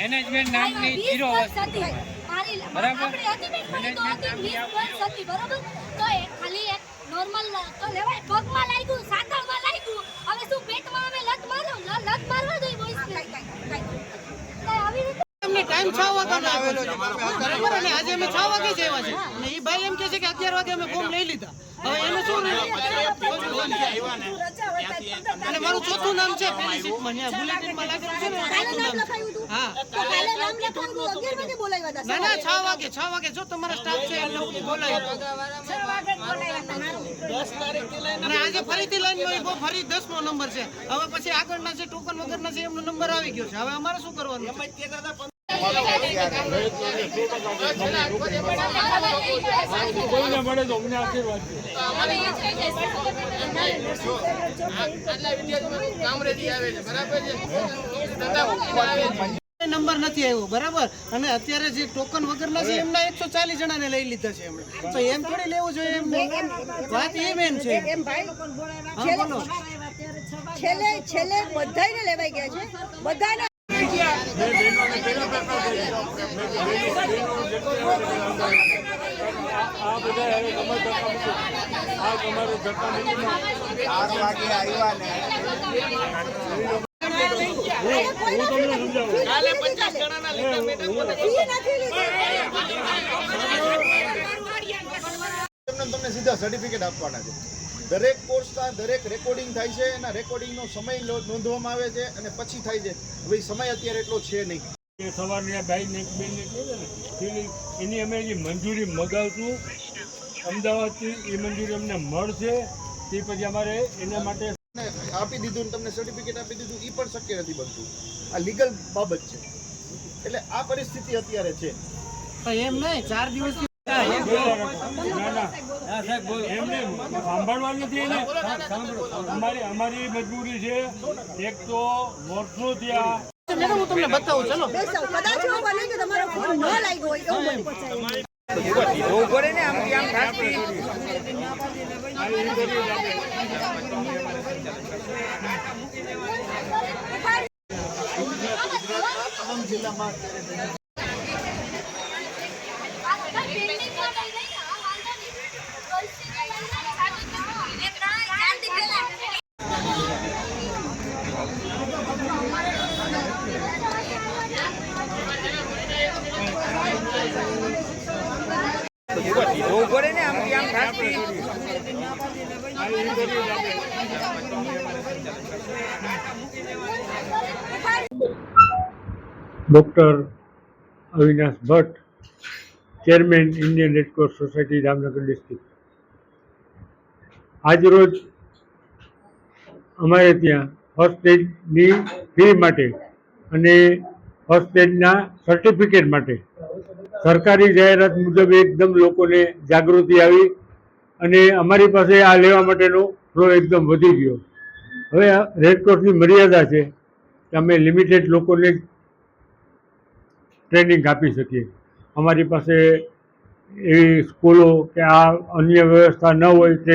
Management નામની zero વસ્તુ બરાબર તો એ ખાલી એક નોર્મલ તો લેવાય પગમાં લાગ્યું સાંકળમાં લાગ્યું હવે શું પેટમાં અમે લત મારવા દઈ બોયસ આવી રીતે અમને ટાઈમ 6 વાગ્યાનો આવેલો છે બરાબર અને આજે અમે 6 વાગે જ આવ્યા છે અને એ ભાઈ એમ કહે છે કે 11 વાગે અમે ફોર્મ લઈ લીધા હવે એનું શું અને મારું ચોથું નામ છે પેલી સીટમાં ત્યાં બુલેટિનમાં લાગેલું છે ને ચોથું નામ હા તો કાલે નામ લખાવવાનું 11 વાગે બોલાવ્યા હતા ના 6 વાગે જો તમારા સ્ટાફ છે એમને બોલાવ્યો 6 વાગે બોલાવ્યા હતા 10 તારીખથી લઈને અને આજે ફરીથી લાઈનમાં ફરી 10મો નંબર છે હવે પછી આગળના જે ટોકન વગરના છે એમનો નંબર આવી ગયો છે હવે અમારે શું કરવાનું કોઈને મળે તો અમને આશીર્વાદ નંબર નથી આવ્યો બરાબર અને અત્યારે જે ટોકન વગરના છે એમના 140 જણાને લઈ લીધા છે એમણે તો એમ થોડી લેવું જોઈએ એમને વાત એ મેન છે એમ ભાઈ હા બોલો છેલ્લે બધાને લેવાઈ ગયા છે બધાને આ બધા હવે આ તમારું ધક્કા મૂકીને 8 વાગે આવ્યા ને હું તમને સમજાવું કાલે 50 જણાના લીધા મેડમ બોલે તમને સીધા સર્ટિફિકેટ આપવાના છે દરેક કોર્સના દરેક રેકોર્ડિંગ થાય છે એના રેકોર્ડિંગનો સમય નોંધવામાં આવે છે અને પછી થાય છે હવે સમય અત્યારે એટલો છે નહીં સવારની બાઈને બેનને કહે છે ને એની અમે જે મંજૂરી મગાવશું અમદાવાદથી એ મંજૂરી અમને મળશે તે પછી અમારે એના માટે આપી દીધું ને તમને સર્ટિફિકેટ આપી દીધું એ પણ શક્ય નથી બનતું આ લીગલ બાબત છે એટલે આ પરિસ્થિતિ અત્યારે છે એમ નહીં 4 દિવસ એમને સાંભળવા નથી એને અમારી મજબૂરી છે એક તો વર્ષો ત્યાં મેડમ હું તમને બતાવું ચલો કદાચ એવું બને કે તમારો ફોન ન લાગ્યો હોય એવું બની પચાય જિલ્લામાં doctor Avinash Bhatt, chairman Indian Red Cross society Jamnagar district. આજરોજ અમારે ત્યાં ફર્સ્ટ એડની ફી માટે અને ફર્સ્ટ એડના સર્ટિફિકેટ માટે સરકારી જાહેરાત મુજબ એકદમ લોકોને જાગૃતિ આવી અને અમારી પાસે આ લેવા માટેનો ફ્લો એકદમ વધી ગયો. હવે રેડક્રોસની મર્યાદા છે કે અમે લિમિટેડ લોકોને ટ્રેનિંગ આપી શકીએ. અમારી પાસે એવી સ્કૂલો કે આ અન્ય વ્યવસ્થા ન હોય ટ્રેનિંગ